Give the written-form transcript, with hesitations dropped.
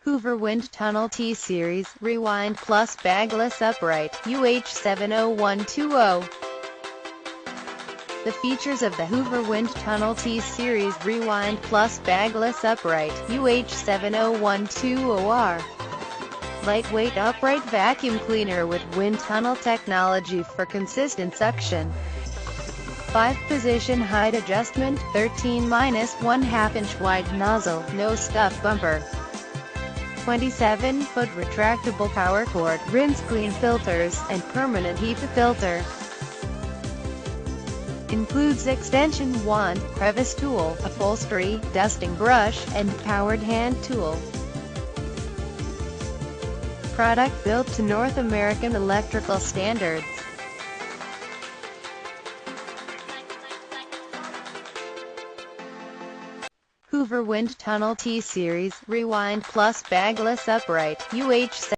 Hoover WindTunnel T-Series, Rewind Plus Bagless Upright, UH70120. The features of the Hoover WindTunnel T-Series Rewind Plus Bagless Upright, UH70120 are: lightweight upright vacuum cleaner with wind tunnel technology for consistent suction. 5-position height adjustment, 13-1/2 inch wide nozzle, no scuff bumper. 27-foot retractable power cord, rinse clean filters, and permanent HEPA filter. Includes extension wand, crevice tool, upholstery, dusting brush, and powered hand tool. Product built to North American electrical standards. Hoover WindTunnel T-Series, Rewind Plus Bagless Upright, UH70120.